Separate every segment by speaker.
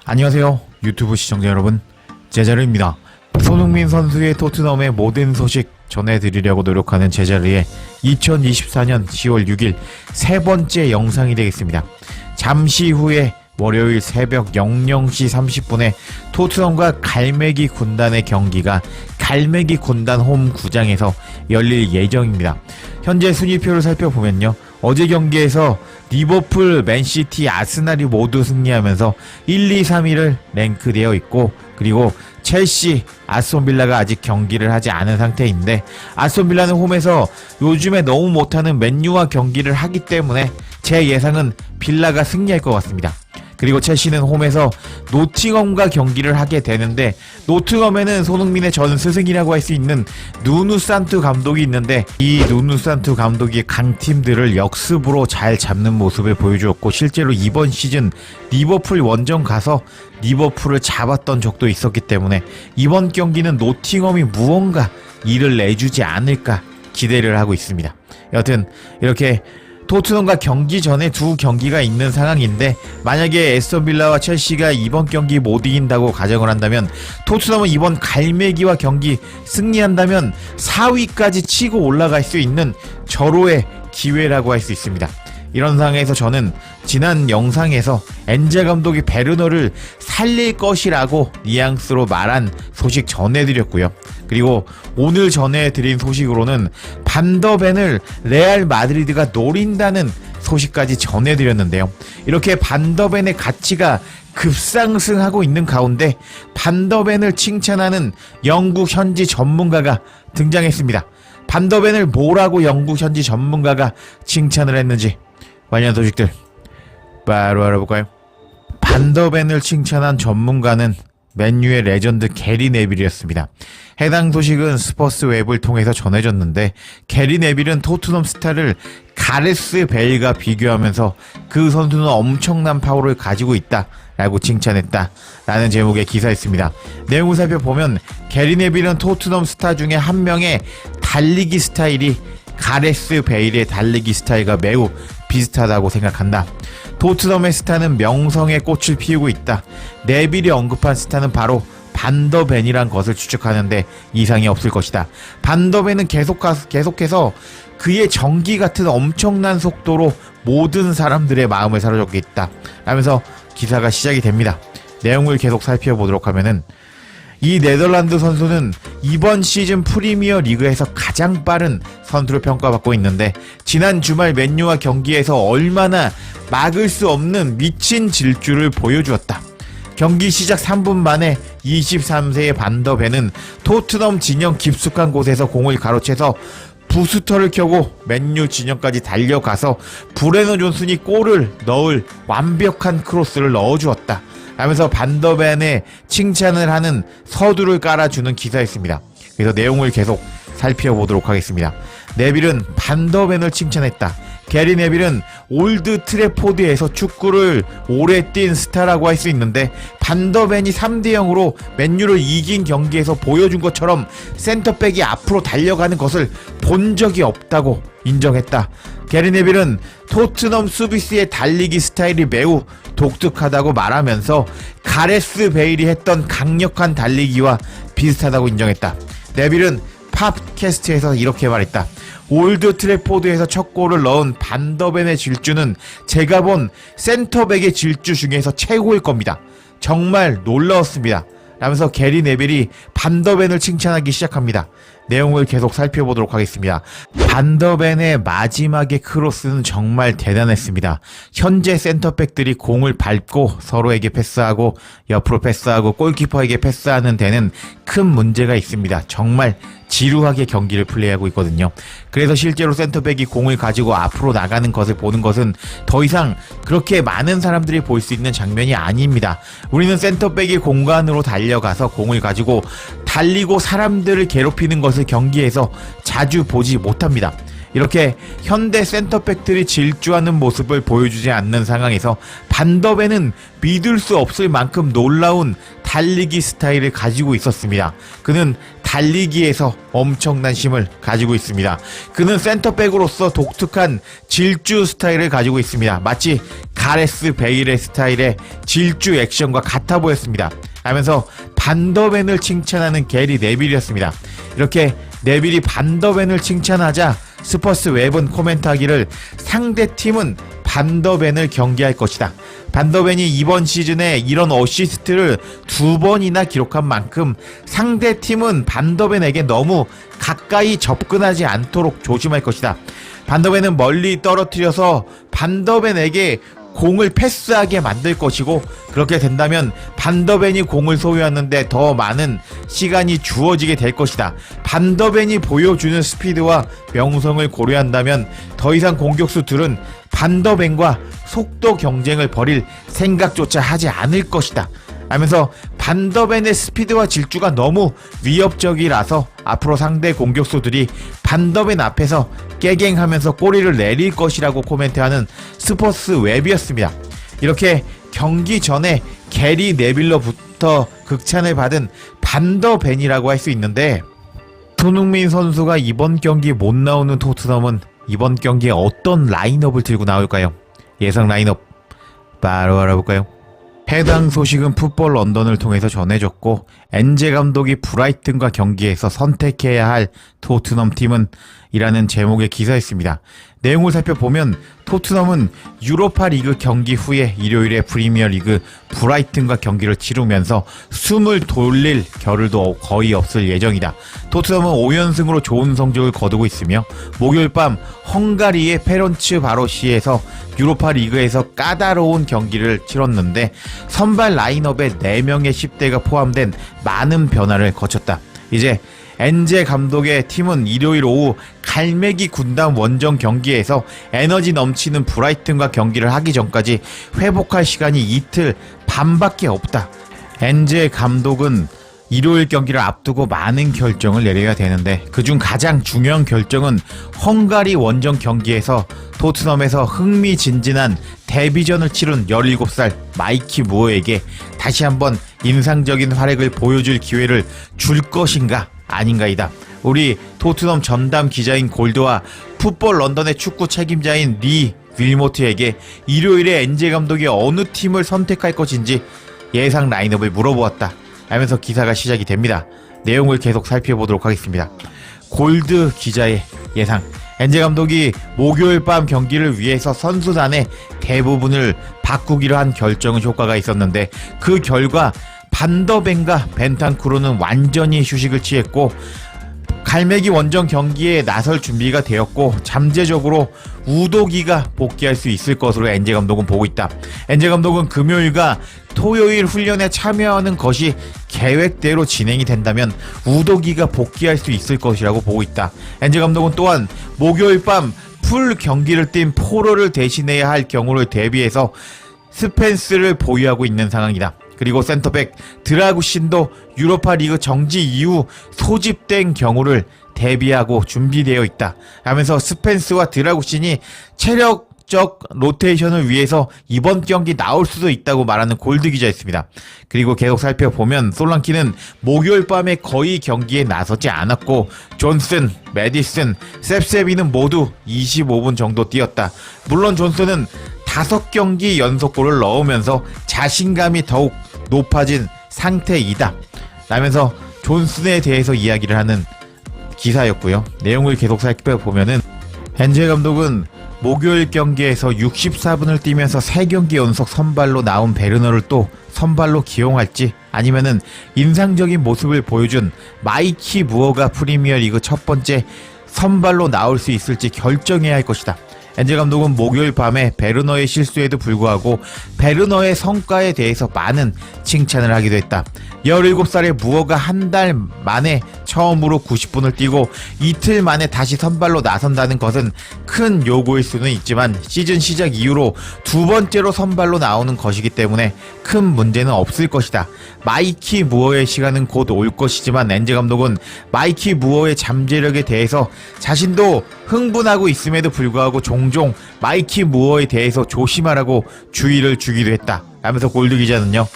Speaker 1: 안녕하세요 유튜브 시청자 여러분, 제자르입니다. 손흥민 선수의 토트넘의 모든 소식 전해드리려고 노력하는 제자르의 2024년 10월 6일 세 번째 영상이 되겠습니다. 잠시 후에 월요일 새벽 00시 30분에 토트넘과 갈매기 군단의 경기가 갈매기 군단 홈 구장에서 열릴 예정입니다. 현재 순위표를 살펴보면요, 어제 경기에서 리버풀, 맨시티, 아스날이 모두 승리하면서 1, 2, 3위를 랭크되어 있고, 그리고 첼시, 아스톤빌라가 아직 경기를 하지 않은 상태인데, 아스톤빌라는 홈에서 요즘에 너무 못하는 맨유와 경기를 하기 때문에 제 예상은 빌라가 승리할 것 같습니다. 그리고 첼시는 홈에서 노팅엄과 경기를 하게 되는데, 노팅엄에는 손흥민의 전 스승이라고 할 수 있는 누누 산투 감독이 있는데, 이 누누 산투 감독이 강팀들을 역습으로 잘 잡는 모습을 보여주었고, 실제로 이번 시즌 리버풀 원정 가서 리버풀을 잡았던 적도 있었기 때문에 이번 경기는 노팅엄이 무언가 일을 내주지 않을까 기대를 하고 있습니다. 여튼 이렇게 토트넘과 경기 전에 두 경기가 있는 상황인데, 만약에 애스턴빌라와 첼시가 이번 경기 못 이긴다고 가정을 한다면, 토트넘은 이번 갈매기와 경기 승리한다면 4위까지 치고 올라갈 수 있는 절호의 기회라고 할 수 있습니다. 이런 상황에서 저는 지난 영상에서 엔젤 감독이 베르너를 살릴 것이라고 뉘앙스로 말한 소식 전해드렸고요. 그리고 오늘 전해드린 소식으로는 반더벤을 레알 마드리드가 노린다는 소식까지 전해드렸는데요. 이렇게 반더벤의 가치가 급상승하고 있는 가운데 반더벤을 칭찬하는 영국 현지 전문가가 등장했습니다. 반더벤을 뭐라고 영국 현지 전문가가 칭찬을 했는지 관련 소식들 바로 알아볼까요? 반더벤을 칭찬한 전문가는 맨유의 레전드 게리 네빌이었습니다. 해당 소식은 스퍼스 웹을 통해서 전해졌는데, 게리 네빌은 토트넘 스타를 가레스 베일과 비교하면서 그 선수는 엄청난 파워를 가지고 있다 라고 칭찬했다 라는 제목의 기사였습니다. 내용을 살펴보면 게리 네빌은 토트넘 스타 중에 한 명의 달리기 스타일이 가레스 베일의 달리기 스타일과 매우 비슷하다고 생각한다. 토트넘의 스타는 명성의 꽃을 피우고 있다. 네빌이 언급한 스타는 바로 반더벤이란 것을 추측하는데 이상이 없을 것이다. 반더벤은 계속해서 그의 전기 같은 엄청난 속도로 모든 사람들의 마음을 사로잡고 있다 라면서 기사가 시작이 됩니다. 내용을 계속 살펴보도록 하면은, 이 네덜란드 선수는 이번 시즌 프리미어 리그에서 가장 빠른 선수로 평가받고 있는데, 지난 주말 맨유와 경기에서 얼마나 막을 수 없는 미친 질주를 보여주었다. 경기 시작 3분 만에 23세의 반더벤은 토트넘 진영 깊숙한 곳에서 공을 가로채서 부스터를 켜고 맨유 진영까지 달려가서 브레너 존슨이 골을 넣을 완벽한 크로스를 넣어주었다 하면서 반더벤의 칭찬을 하는 서두를 깔아주는 기사였습니다. 그래서 내용을 계속 살펴보도록 하겠습니다. 네빌은 반더벤을 칭찬했다. 게리 네빌은 올드 트래포드에서 축구를 오래 뛴 스타라고 할 수 있는데, 반더벤이 3대0으로 맨유를 이긴 경기에서 보여준 것처럼 센터백이 앞으로 달려가는 것을 본 적이 없다고 인정했다. 게리 네빌은 토트넘 수비수의 달리기 스타일이 매우 독특하다고 말하면서 가레스 베일이 했던 강력한 달리기와 비슷하다고 인정했다. 네빌은 팝캐스트에서 이렇게 말했다. 올드 트래포드에서 첫 골을 넣은 반더벤의 질주는 제가 본 센터백의 질주 중에서 최고일 겁니다. 정말 놀라웠습니다 라면서 게리 네빌이 반더벤을 칭찬하기 시작합니다. 내용을 계속 살펴보도록 하겠습니다. 반더벤의 마지막의 크로스는 정말 대단했습니다. 현재 센터백들이 공을 밟고 서로에게 패스하고 옆으로 패스하고 골키퍼에게 패스하는 데는 큰 문제가 있습니다. 정말 지루하게 경기를 플레이하고 있거든요. 그래서 실제로 센터백이 공을 가지고 앞으로 나가는 것을 보는 것은 더 이상 그렇게 많은 사람들이 볼 수 있는 장면이 아닙니다. 우리는 센터백이 공간으로 달려가서 공을 가지고 달리고 사람들을 괴롭히는 것을 경기에서 자주 보지 못합니다. 이렇게 현대 센터백들이 질주하는 모습을 보여주지 않는 상황에서 반더벤은 믿을 수 없을 만큼 놀라운 달리기 스타일을 가지고 있었습니다. 그는 달리기에서 엄청난 힘을 가지고 있습니다. 그는 센터백으로서 독특한 질주 스타일을 가지고 있습니다. 마치 가레스 베일의 스타일의 질주 액션과 같아 보였습니다. 하면서 반더벤을 칭찬하는 게리 네빌이었습니다. 이렇게 네빌이 반더벤을 칭찬하자 스퍼스 웹은 코멘트하기를 상대팀은 반더벤을 경계할 것이다. 반더벤이 이번 시즌에 이런 어시스트를 2번이나 기록한 만큼 상대팀은 반더벤에게 너무 가까이 접근하지 않도록 조심할 것이다. 반더벤은 멀리 떨어뜨려서 반더벤에게 공을 패스하게 만들 것이고, 그렇게 된다면 반더벤이 공을 소유하는데 더 많은 시간이 주어지게 될 것이다. 반더벤이 보여주는 스피드와 명성을 고려한다면 더 이상 공격수들은 반더벤과 속도 경쟁을 벌일 생각조차 하지 않을 것이다 하면서 반더벤의 스피드와 질주가 너무 위협적이라서 앞으로 상대 공격수들이 반더벤 앞에서 깨갱하면서 꼬리를 내릴 것이라고 코멘트하는 스퍼스 웹이었습니다. 이렇게 경기 전에 게리 네빌로부터 극찬을 받은 반더벤이라고 할 수 있는데, 손흥민 선수가 이번 경기 못 나오는 토트넘은 이번 경기에 어떤 라인업을 들고 나올까요? 예상 라인업 바로 알아볼까요? 해당 소식은 풋볼 런던을 통해서 전해졌고, 엔제 감독이 브라이튼과 경기에서 선택해야 할 토트넘 팀은 이라는 제목의 기사였습니다. 내용을 살펴보면 토트넘은 유로파 리그 경기 후에 일요일에 프리미어리그 브라이튼과 경기를 치르면서 숨을 돌릴 겨를도 거의 없을 예정이다. 토트넘은 5연승으로 좋은 성적을 거두고 있으며 목요일 밤 헝가리의 페런츠 바로시에서 유로파 리그에서 까다로운 경기를 치렀는데 선발 라인업에 4명의 10대가 포함된 많은 변화를 거쳤다. 이제 엔제 감독의 팀은 일요일 오후 갈매기 군단 원정 경기에서 에너지 넘치는 브라이튼과 경기를 하기 전까지 회복할 시간이 이틀 반밖에 없다. 엔제 감독은 일요일 경기를 앞두고 많은 결정을 내려야 되는데 그중 가장 중요한 결정은 헝가리 원정 경기에서 토트넘에서 흥미진진한 데뷔전을 치른 17살 마이키 무어에게 다시 한번 인상적인 활약을 보여줄 기회를 줄 것인가 아닌가이다. 우리 토트넘 전담 기자인 골드와 풋볼 런던의 축구 책임자인 리 윌모트에게 일요일에 엔제 감독이 어느 팀을 선택할 것인지 예상 라인업을 물어보았다 하면서 기사가 시작이 됩니다. 내용을 계속 살펴보도록 하겠습니다. 골드 기자의 예상: 엔제 감독이 목요일 밤 경기를 위해서 선수단의 대부분을 바꾸기로 한 결정은 효과가 있었는데 그 결과 반더벤과 벤탄쿠르는 완전히 휴식을 취했고 갈매기 원정 경기에 나설 준비가 되었고 잠재적으로 우도기가 복귀할 수 있을 것으로 엔제 감독은 보고 있다. 엔제 감독은 금요일과 토요일 훈련에 참여하는 것이 계획대로 진행이 된다면 우도기가 복귀할 수 있을 것이라고 보고 있다. 엔제 감독은 또한 목요일 밤 풀 경기를 뛴 포로를 대신해야 할 경우를 대비해서 스펜스를 보유하고 있는 상황이다. 그리고 센터백 드라구신도 유로파 리그 정지 이후 소집된 경우를 대비하고 준비되어 있다 하면서 스펜스와 드라구신이 체력적 로테이션을 위해서 이번 경기 나올 수도 있다고 말하는 골드 기자였습니다. 그리고 계속 살펴보면 솔랑키는 목요일 밤에 거의 경기에 나서지 않았고 존슨, 메디슨, 셉세비는 모두 25분 정도 뛰었다. 물론 존슨은 5경기 연속골을 넣으면서 자신감이 더욱 높아진 상태이다 라면서 존슨에 대해서 이야기를 하는 기사였고요. 내용을 계속 살펴보면은 엔제 감독은 목요일 경기에서 64분을 뛰면서 3경기 연속 선발로 나온 베르너를 또 선발로 기용할지 아니면은 인상적인 모습을 보여준 마이키 무어가 프리미어리그 첫 번째 선발로 나올 수 있을지 결정해야 할 것이다. 엔제 감독은 목요일 밤에 베르너의 실수에도 불구하고 베르너의 성과에 대해서 많은 칭찬을 하기도 했다. 17살의 무어가 한 달 만에 처음으로 90분을 뛰고 이틀 만에 다시 선발로 나선다는 것은 큰 요구일 수는 있지만 시즌 시작 이후로 2번째로 선발로 나오는 것이기 때문에 큰 문제는 없을 것이다. 마이키 무어의 시간은 곧 올 것이지만 엔제 감독은 마이키 무어의 잠재력에 대해서 자신도 흥분하고 있음에도 불구하고 종종 마이키 무어에 대해서 조심하라고 주의를 주기도 했다 하면서 골드 기자는요,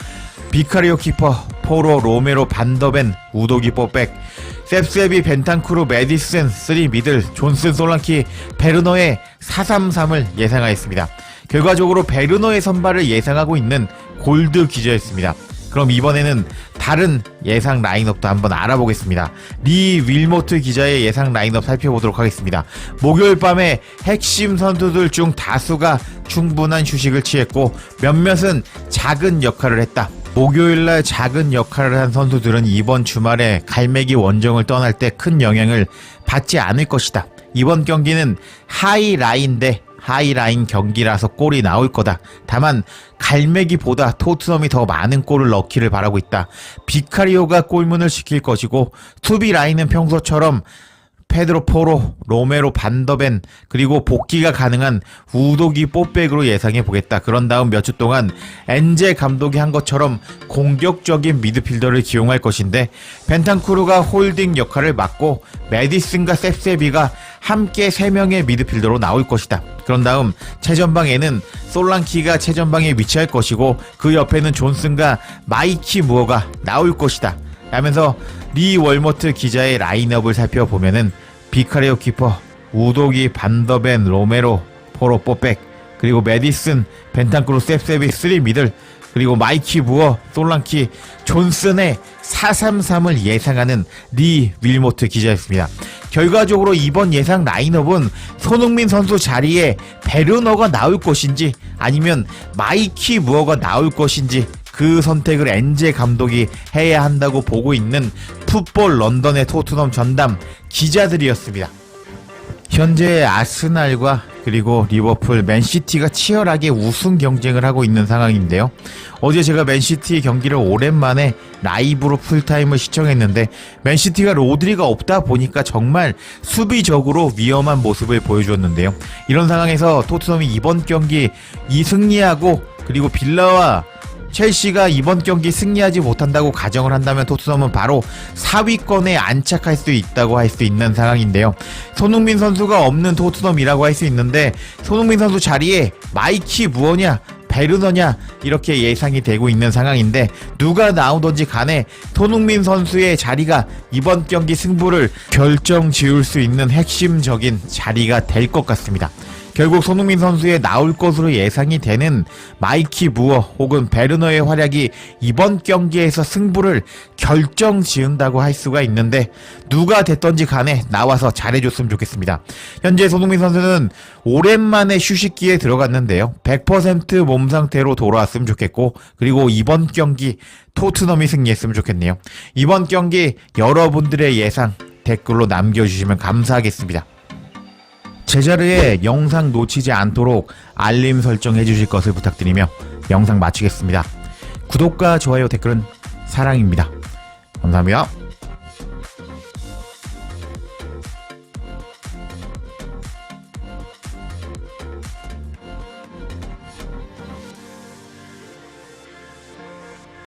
Speaker 1: 비카리오 키퍼, 포로, 로메로, 반더벤, 우도기 포백, 셉세비, 벤탄쿠르, 메디슨, 3 미들, 존슨, 솔랑키, 베르너의 4-3-3을 예상하였습니다. 결과적으로 베르너의 선발을 예상하고 있는 골드 기자였습니다. 그럼 이번에는 다른 예상 라인업도 한번 알아보겠습니다. 리 윌모트 기자의 예상 라인업 살펴보도록 하겠습니다. 목요일 밤에 핵심 선수들 중 다수가 충분한 휴식을 취했고 몇몇은 작은 역할을 했다. 목요일날 작은 역할을 한 선수들은 이번 주말에 갈매기 원정을 떠날 때 큰 영향을 받지 않을 것이다. 이번 경기는 하이라인 대 하이라인 경기라서 골이 나올 거다. 다만 갈매기보다 토트넘이 더 많은 골을 넣기를 바라고 있다. 비카리오가 골문을 지킬 것이고 수비 라인은 평소처럼 페드로 포로, 로메로 반더벤, 그리고 복귀가 가능한 우도기 뽀백으로 예상해보겠다. 그런 다음 몇 주 동안 엔제 감독이 한 것처럼 공격적인 미드필더를 기용할 것인데 벤탄쿠르가 홀딩 역할을 맡고 메디슨과 셉세비가 함께 3명의 미드필더로 나올 것이다. 그런 다음 최전방에는 솔랑키가 최전방에 위치할 것이고 그 옆에는 존슨과 마이키 무어가 나올 것이다. 라면서 리 월머트 기자의 라인업을 살펴보면은 비카리오 키퍼, 우도기, 반더벤, 로메로, 포로, 뽀백, 그리고 메디슨, 벤탄쿠르, 셉세비, 3미들, 그리고 마이키 무어, 솔랑키, 존슨의 4-3-3을 예상하는 리 윌모트 기자였습니다. 결과적으로 이번 예상 라인업은 손흥민 선수 자리에 베르너가 나올 것인지 아니면 마이키 무어가 나올 것인지 그 선택을 엔제 감독이 해야 한다고 보고 있는 풋볼 런던의 토트넘 전담 기자들이었습니다. 현재 아스날과 그리고 리버풀, 맨시티가 치열하게 우승 경쟁을 하고 있는 상황인데요. 어제 제가 맨시티 경기를 오랜만에 라이브로 풀타임을 시청했는데 맨시티가 로드리가 없다 보니까 정말 수비적으로 위험한 모습을 보여주었는데요. 이런 상황에서 토트넘이 이번 경기 승리하고 그리고 빌라와 첼시가 이번 경기 승리하지 못한다고 가정을 한다면 토트넘은 바로 4위권에 안착할 수 있다고 할 수 있는 상황인데요. 손흥민 선수가 없는 토트넘이라고 할 수 있는데 손흥민 선수 자리에 마이키 무어냐 베르너냐 이렇게 예상이 되고 있는 상황인데 누가 나오던지 간에 손흥민 선수의 자리가 이번 경기 승부를 결정 지을 수 있는 핵심적인 자리가 될 것 같습니다. 결국 손흥민 선수의 나올 것으로 예상이 되는 마이키 무어 혹은 베르너의 활약이 이번 경기에서 승부를 결정 지은다고 할 수가 있는데 누가 됐던지 간에 나와서 잘해줬으면 좋겠습니다. 현재 손흥민 선수는 오랜만에 휴식기에 들어갔는데요. 100% 몸 상태로 돌아왔으면 좋겠고 그리고 이번 경기 토트넘이 승리했으면 좋겠네요. 이번 경기 여러분들의 예상 댓글로 남겨주시면 감사하겠습니다. 제자리에 영상 놓치지 않도록 알림 설정해 주실 것을 부탁드리며 영상 마치겠습니다. 구독과 좋아요 댓글은 사랑입니다. 감사합니다.